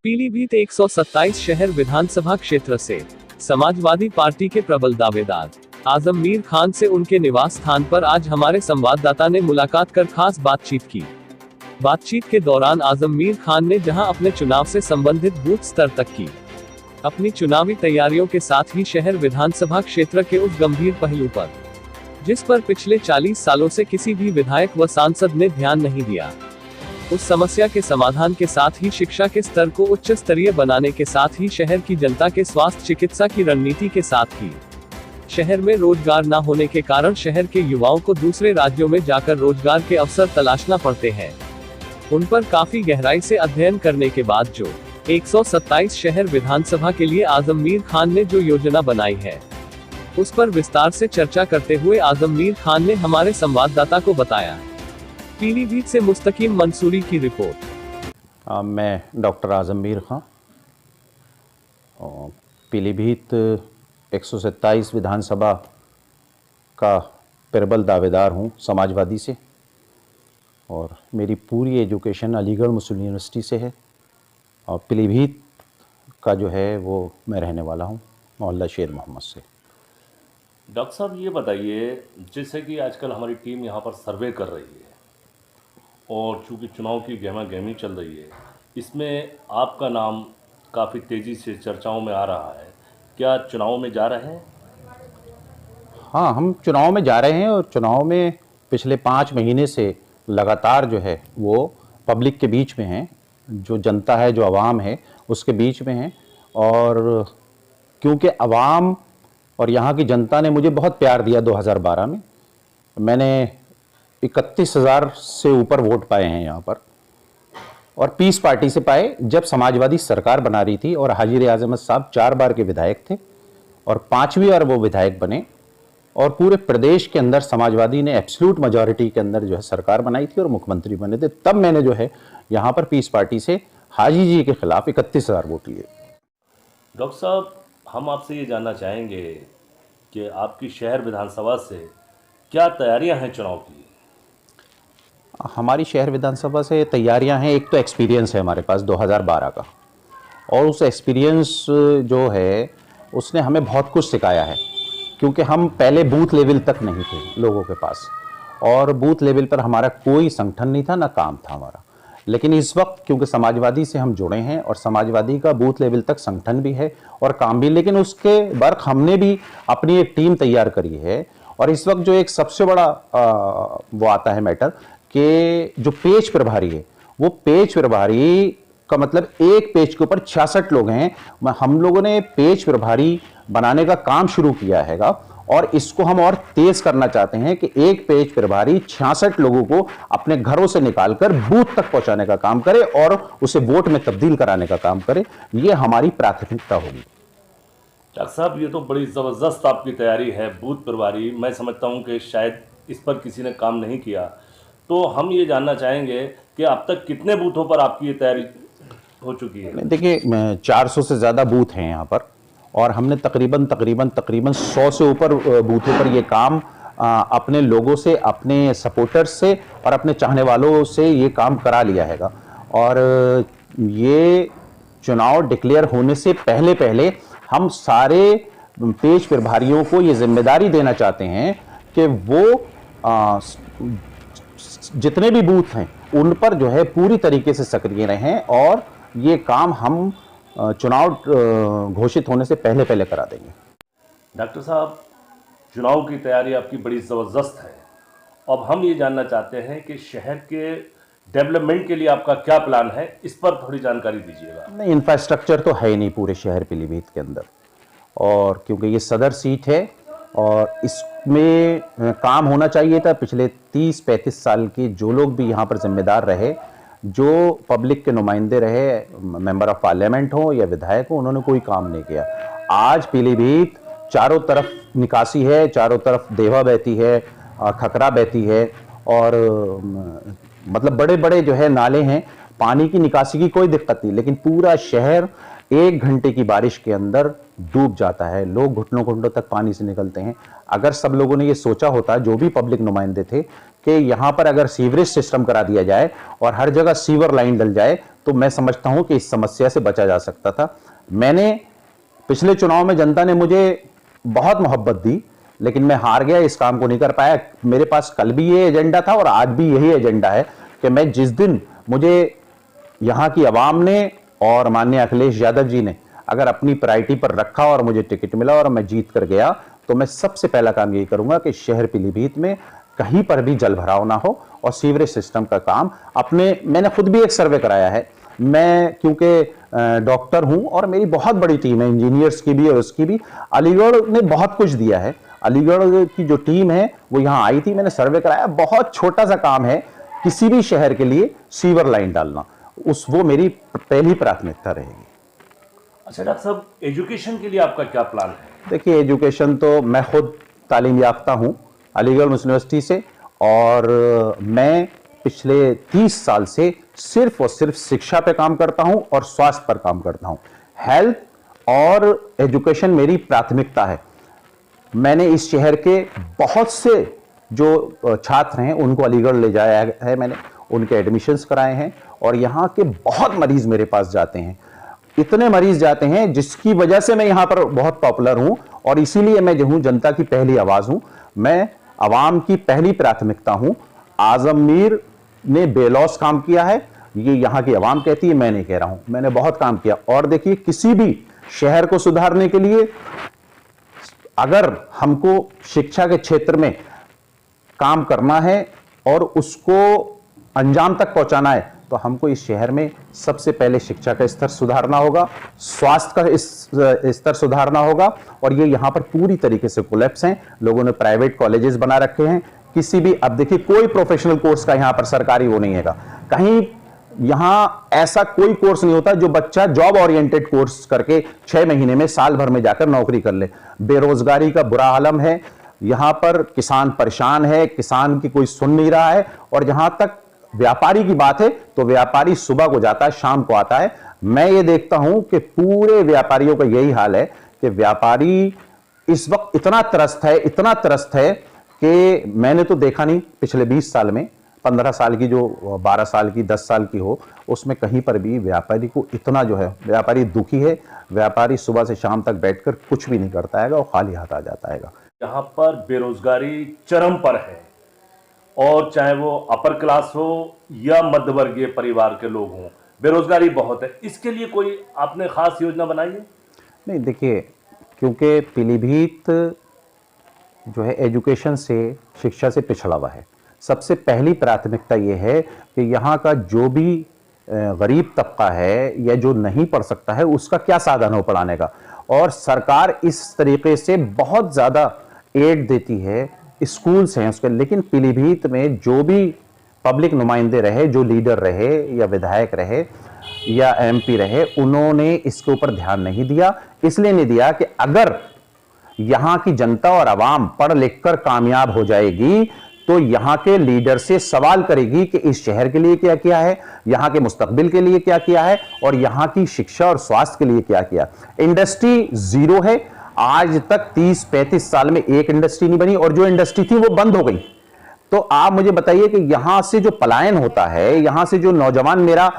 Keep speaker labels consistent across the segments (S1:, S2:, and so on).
S1: पीलीभीत 127 शहर विधानसभा क्षेत्र से समाजवादी पार्टी के प्रबल दावेदार आजम मीर खान से उनके निवास स्थान पर आज हमारे संवाददाता ने मुलाकात कर खास बातचीत की। बातचीत के दौरान आजम मीर खान ने जहां अपने चुनाव से संबंधित बूथ स्तर तक की अपनी चुनावी तैयारियों के साथ ही शहर विधानसभा क्षेत्र के उस गंभीर पहलू पर जिस पर पिछले 40 सालों से किसी भी विधायक व सांसद ने ध्यान नहीं दिया, उस समस्या के समाधान के साथ ही शिक्षा के स्तर को उच्च स्तरीय बनाने के साथ ही शहर की जनता के स्वास्थ्य चिकित्सा की रणनीति के साथ ही शहर में रोजगार न होने के कारण शहर के युवाओं को दूसरे राज्यों में जाकर रोजगार के अवसर तलाशना पड़ते हैं, उन पर काफी गहराई से अध्ययन करने के बाद जो 127 शहर विधानसभा के लिए आजम मीर खान ने जो योजना बनाई है, उस पर विस्तार से चर्चा करते हुए आजम मीर खान ने हमारे संवाददाता को बताया। पीलीभीत से मुस्तकीम मंसूरी की रिपोर्ट।
S2: मैं डॉक्टर आजम मीर खान पीलीभीत 127 विधानसभा का प्रबल दावेदार हूँ समाजवादी से, और मेरी पूरी एजुकेशन अलीगढ़ मुस्लिम यूनिवर्सिटी से है, और पीलीभीत का जो है वो मैं रहने वाला हूँ मोहल्ला शेर मोहम्मद से।
S3: डॉक्टर साहब ये बताइए, जैसे कि आजकल हमारी टीम यहाँ पर सर्वे कर रही है और चूँकि चुनाव की गहमा गहमी चल रही है, इसमें आपका नाम काफ़ी तेज़ी से चर्चाओं में आ रहा है, क्या चुनाव में जा रहे हैं?
S2: हाँ, हम चुनाव में जा रहे हैं, और चुनाव में पिछले 5 महीने से लगातार जो है वो पब्लिक के बीच में हैं, जो जनता है, जो आवाम है, उसके बीच में हैं। और क्योंकि आवाम और यहाँ की जनता ने मुझे बहुत प्यार दिया 2012 में, मैंने 31,000 से ऊपर वोट पाए हैं यहाँ पर, और पीस पार्टी से पाए जब समाजवादी सरकार बना रही थी, और हाजी रियाज अहमद साहब 4 बार के विधायक थे और 5वीं बार वो विधायक बने, और पूरे प्रदेश के अंदर समाजवादी ने एब्सोल्यूट मेजॉरिटी के अंदर जो है सरकार बनाई थी और मुख्यमंत्री बने थे। तब मैंने जो है यहाँ पर पीस पार्टी से हाजी जी के खिलाफ 31,000 वोट लिए।
S3: डॉक्टर साहब, हम आपसे ये जानना चाहेंगे कि आपकी शहर विधानसभा से क्या तैयारियां हैं चुनाव की?
S2: हमारी शहर विधानसभा से तैयारियां हैं, एक तो एक्सपीरियंस है हमारे पास 2012 का, और उस एक्सपीरियंस जो है उसने हमें बहुत कुछ सिखाया है, क्योंकि हम पहले बूथ लेवल तक नहीं थे लोगों के पास, और बूथ लेवल पर हमारा कोई संगठन नहीं था, ना काम था हमारा। लेकिन इस वक्त क्योंकि समाजवादी से हम जुड़े हैं, और समाजवादी का बूथ लेवल तक संगठन भी है और काम भी, लेकिन उसके वर्क हमने भी अपनी एक टीम तैयार करी है। और इस वक्त जो एक सबसे बड़ा वो आता है मैटर कि जो पेज प्रभारी है, वो पेज प्रभारी का मतलब एक पेज के ऊपर 66 लोग हैं। हम लोगों ने पेज प्रभारी बनाने का काम शुरू किया हैगा, और इसको हम और तेज करना चाहते हैं कि एक पेज प्रभारी 66 लोगों को अपने घरों से निकालकर बूथ तक पहुंचाने का काम करे और उसे वोट में तब्दील कराने का काम करे। ये हमारी प्राथमिकता होगी।
S3: डॉक्टर साहब, ये तो बड़ी ज़बरदस्त आपकी तैयारी है। बूथ प्रभारी, मैं समझता हूँ कि शायद इस पर किसी ने काम नहीं किया, तो हम ये जानना चाहेंगे कि अब तक कितने बूथों पर आपकी ये तैयारी हो चुकी है?
S2: देखिए, 400 से ज़्यादा बूथ हैं यहाँ पर, और हमने तकरीबन 100 से ऊपर बूथों पर ये काम अपने लोगों से, अपने सपोर्टर्स से और अपने चाहने वालों से ये काम करा लिया हैगा। और ये चुनाव डिक्लेयर होने से पहले हम सारे पेज प्रभारियों को ये जिम्मेदारी देना चाहते हैं कि वो जितने भी बूथ हैं उन पर जो है पूरी तरीके से सक्रिय रहें, और ये काम हम चुनाव घोषित होने से पहले करा देंगे।
S3: डॉक्टर साहब, चुनाव की तैयारी आपकी बड़ी ज़बरदस्त है। अब हम ये जानना चाहते हैं कि शहर के डेवलपमेंट के लिए आपका क्या प्लान है, इस पर थोड़ी जानकारी दीजिएगा।
S2: नहीं, इंफ्रास्ट्रक्चर तो है ही नहीं पूरे शहर पीलीभीत के अंदर, और क्योंकि ये सदर सीट है और इसमें काम होना चाहिए था। पिछले 30-35 साल के जो लोग भी यहाँ पर जिम्मेदार रहे, जो पब्लिक के नुमाइंदे रहे, मेंबर ऑफ पार्लियामेंट हो या विधायक हो, उन्होंने कोई काम नहीं किया। आज पीलीभीत चारों तरफ निकासी है, चारों तरफ देवा बहती है, खकरा बहती है, और मतलब बड़े बड़े जो है नाले हैं, पानी की निकासी की कोई दिक्कत नहीं, लेकिन पूरा शहर 1 घंटे की बारिश के अंदर डूब जाता है। लोग घुटनों घुटनों तक पानी से निकलते हैं। अगर सब लोगों ने ये सोचा होता, जो भी पब्लिक नुमाइंदे थे, कि यहाँ पर अगर सीवरेज सिस्टम करा दिया जाए और हर जगह सीवर लाइन डल जाए तो मैं समझता हूँ कि इस समस्या से बचा जा सकता था। मैंने पिछले चुनाव में जनता ने मुझे बहुत मोहब्बत दी, लेकिन मैं हार गया, इस काम को नहीं कर पाया। मेरे पास कल भी ये एजेंडा था और आज भी यही एजेंडा है कि मैं जिस दिन मुझे यहाँ की आवाम ने और माननीय अखिलेश यादव जी ने अगर अपनी प्रायोरिटी पर रखा और मुझे टिकट मिला और मैं जीत कर गया, तो मैं सबसे पहला काम यही करूंगा कि शहर पीलीभीत में कहीं पर भी जल भराव ना हो और सीवरेज सिस्टम का काम मैंने खुद भी एक सर्वे कराया है। मैं क्योंकि डॉक्टर हूं और मेरी बहुत बड़ी टीम है, इंजीनियर्स की भी और उसकी भी। अलीगढ़ ने बहुत कुछ दिया है। अलीगढ़ की जो टीम है वो यहाँ आई थी, मैंने सर्वे कराया। बहुत छोटा सा काम है किसी भी शहर के लिए सीवर लाइन डालना, वो मेरी पहली प्राथमिकता रहेगी।
S3: अच्छा डॉक्टर साहब, एजुकेशन के लिए आपका क्या प्लान है?
S2: देखिए, एजुकेशन तो मैं खुद तालीम याफ्ता हूँ अलीगढ़ मुस्लिम यूनिवर्सिटी से, और मैं पिछले 30 साल से सिर्फ और सिर्फ शिक्षा पे काम करता हूँ और स्वास्थ्य पर काम करता हूँ। हेल्थ और एजुकेशन मेरी प्राथमिकता है। मैंने इस शहर के बहुत से जो छात्र हैं उनको अलीगढ़ ले जाया है, मैंने उनके एडमिशन्स कराए हैं और यहाँ के बहुत मरीज मेरे पास जाते हैं। इतने मरीज जाते हैं जिसकी वजह से मैं यहाँ पर बहुत पॉपुलर हूँ और इसीलिए मैं जो हूँ जनता की पहली आवाज हूँ, मैं आवाम की पहली प्राथमिकता हूँ। आजम मीर ने बेलौस काम किया है, ये यहाँ की आवाम कहती है, मैं नहीं कह रहा हूँ। मैंने बहुत काम किया। और देखिए, किसी भी शहर को सुधारने के लिए अगर हमको शिक्षा के क्षेत्र में काम करना है और उसको अंजाम तक पहुंचाना है, तो हमको इस शहर में सबसे पहले शिक्षा का स्तर सुधारना होगा, स्वास्थ्य का स्तर सुधारना होगा। और ये यहाँ पर पूरी तरीके से कोलैप्स हैं। लोगों ने प्राइवेट कॉलेजेस बना रखे हैं। किसी भी, अब देखिए, कोई प्रोफेशनल कोर्स का यहाँ पर सरकारी वो नहीं है। कहीं यहाँ ऐसा कोई कोर्स नहीं होता जो बच्चा जॉब ओरिएंटेड कोर्स करके 6 महीने में, साल भर में जाकर नौकरी कर ले। बेरोजगारी का बुरा आलम है यहाँ पर, किसान परेशान है, किसान की कोई सुन नहीं रहा है। और जहां तक व्यापारी की बात है तो व्यापारी सुबह को जाता है, शाम को आता है। मैं ये देखता हूं कि पूरे व्यापारियों का यही हाल है कि व्यापारी इस वक्त इतना त्रस्त है कि मैंने तो देखा नहीं पिछले 20 साल में, 15 साल की जो 12 साल की 10 साल की हो, उसमें कहीं पर भी व्यापारी को इतना जो है, व्यापारी दुखी है। व्यापारी सुबह से शाम तक बैठकर कुछ भी नहीं करता है और खाली हाथ आ जाता है।
S3: यहाँ पर बेरोजगारी चरम पर है, और चाहे वो अपर क्लास हो या मध्यवर्गीय परिवार के लोग हों, बेरोजगारी बहुत है। इसके लिए कोई आपने खास योजना बनाई है?
S2: नहीं, देखिए, क्योंकि पीलीभीत जो है एजुकेशन से, शिक्षा से पिछड़ा हुआ है। सबसे पहली प्राथमिकता ये है कि यहाँ का जो भी गरीब तबका है या जो नहीं पढ़ सकता है, उसका क्या साधन हो पढ़ाने का। और सरकार इस तरीके से बहुत ज़्यादा एड देती है, स्कूल्स हैं उसके। लेकिन पीलीभीत में जो भी पब्लिक नुमाइंदे रहे, जो लीडर रहे या विधायक रहे या एमपी रहे, उन्होंने इसके ऊपर ध्यान नहीं दिया। इसलिए नहीं दिया कि अगर यहाँ की जनता और आवाम पढ़ लिख कर कामयाब हो जाएगी तो यहाँ के लीडर से सवाल करेगी कि इस शहर के लिए क्या किया है, यहाँ के मुस्तकबिल के लिए क्या किया है और यहाँ की शिक्षा और स्वास्थ्य के लिए क्या किया। इंडस्ट्री जीरो है। आज तक 30-35 साल में एक इंडस्ट्री नहीं बनी, और जो इंडस्ट्री थी वो बंद हो गई। तो आप मुझे बताइए कि यहां से जो पलायन होता है, यहां से जो नौजवान मेरा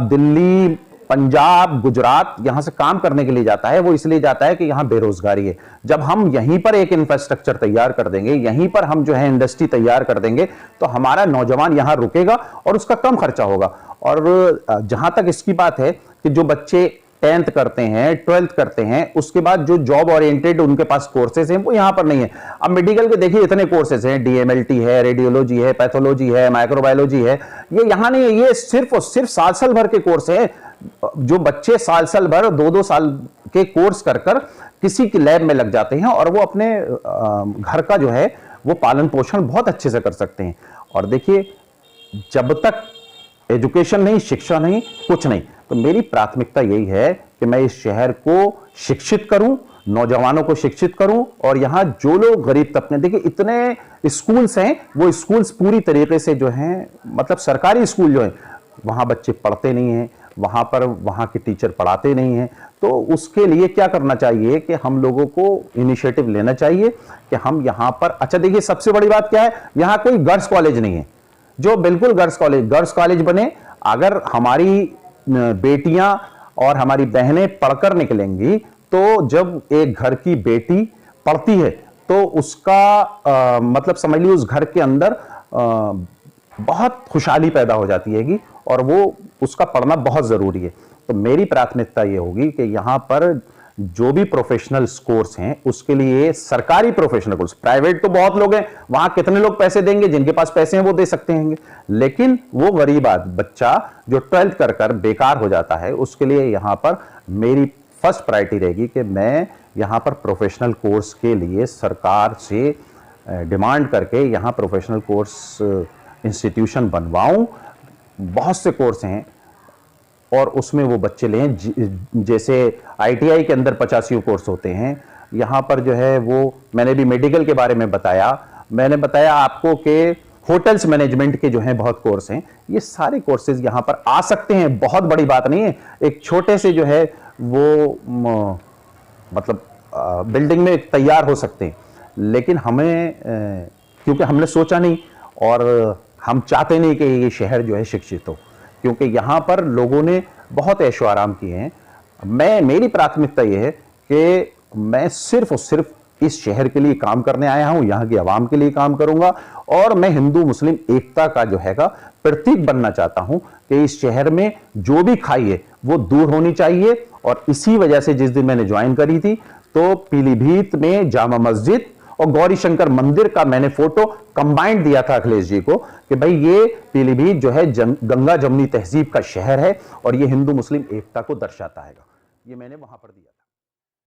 S2: दिल्ली, पंजाब, गुजरात यहां से काम करने के लिए जाता है, वो इसलिए जाता है कि यहां बेरोजगारी है। जब हम यहीं पर एक इंफ्रास्ट्रक्चर तैयार कर देंगे, यहीं पर हम जो है इंडस्ट्री तैयार कर देंगे, तो हमारा नौजवान यहां रुकेगा और उसका कम खर्चा होगा। और जहां तक इसकी बात है कि जो बच्चे 10th करते हैं, 12th करते हैं, उसके बाद जो जॉब ओरिएंटेड उनके पास कोर्सेज हैं, वो यहां पर नहीं है। अब मेडिकल के देखिए इतने कोर्सेज हैं, DMLT है, रेडियोलॉजी है, पैथोलॉजी है, माइक्रोबायोलॉजी है, ये यहां नहीं है। ये सिर्फ और सिर्फ साल भर के कोर्स है। जो बच्चे साल भर 2-2 साल के कोर्स कर किसी की लैब में लग जाते हैं और वो अपने घर का जो है वो पालन पोषण बहुत अच्छे से कर सकते हैं। और देखिए, जब तक एजुकेशन नहीं, शिक्षा नहीं, कुछ नहीं। तो मेरी प्राथमिकता यही है कि मैं इस शहर को शिक्षित करूं, नौजवानों को शिक्षित करूं, और यहां जो लोग गरीब तबके, देखिए इतने स्कूल्स हैं, वो स्कूल्स पूरी तरीके से जो हैं, मतलब सरकारी स्कूल जो है, वहां बच्चे पढ़ते नहीं हैं, वहाँ पर वहाँ के टीचर पढ़ाते नहीं हैं। तो उसके लिए क्या करना चाहिए कि हम लोगों को इनिशिएटिव लेना चाहिए कि हम यहाँ पर, अच्छा देखिए सबसे बड़ी बात क्या है, यहाँ कोई गर्ल्स कॉलेज नहीं है जो बिल्कुल गर्ल्स कॉलेज बने। अगर हमारी बेटियां और हमारी बहनें पढ़कर निकलेंगी तो जब एक घर की बेटी पढ़ती है तो उसका मतलब समझ लीजिए उस घर के अंदर बहुत खुशहाली पैदा हो जाती है और वो उसका पढ़ना बहुत जरूरी है। तो मेरी प्राथमिकता ये होगी कि यहाँ पर जो भी प्रोफेशनल कोर्स हैं उसके लिए सरकारी प्रोफेशनल कोर्स, प्राइवेट तो बहुत लोग हैं, वहां कितने लोग पैसे देंगे, जिनके पास पैसे हैं वो दे सकते हैं, लेकिन वो गरीब बच्चा जो 12th कर कर बेकार हो जाता है उसके लिए यहाँ पर मेरी फर्स्ट प्रायोरिटी रहेगी कि मैं यहाँ पर प्रोफेशनल कोर्स के लिए सरकार से डिमांड करके यहाँ प्रोफेशनल कोर्स इंस्टीट्यूशन बनवाऊं। बहुत से कोर्स हैं और उसमें वो बच्चे लें, जैसे ITI के अंदर 85 कोर्स होते हैं। यहाँ पर जो है वो मैंने भी मेडिकल के बारे में बताया, मैंने बताया आपको कि होटल्स मैनेजमेंट के जो हैं बहुत कोर्स हैं। ये सारे कोर्सेज यहाँ पर आ सकते हैं, बहुत बड़ी बात नहीं है। एक छोटे से जो है वो मतलब बिल्डिंग में तैयार हो सकते हैं, लेकिन हमें क्योंकि हमने सोचा नहीं और हम चाहते नहीं कि ये शहर जो है शिक्षित हो, क्योंकि यहाँ पर लोगों ने बहुत ऐशो आराम किए हैं। मेरी प्राथमिकता ये है कि मैं सिर्फ और सिर्फ इस शहर के लिए काम करने आया हूं, यहाँ की आवाम के लिए काम करूंगा और मैं हिंदू मुस्लिम एकता का जो हैगा प्रतीक बनना चाहता हूं कि इस शहर में जो भी खाई है वो दूर होनी चाहिए। और इसी वजह से जिस दिन मैंने ज्वाइन करी थी तो पीलीभीत में जामा मस्जिद और गौरी शंकर मंदिर का मैंने फोटो कंबाइंड दिया था अखिलेश जी को कि भाई ये पीलीभीत जो है गंगा जमुनी तहजीब का शहर है और ये हिंदू मुस्लिम एकता को दर्शाता है। ये मैंने वहां पर दिया।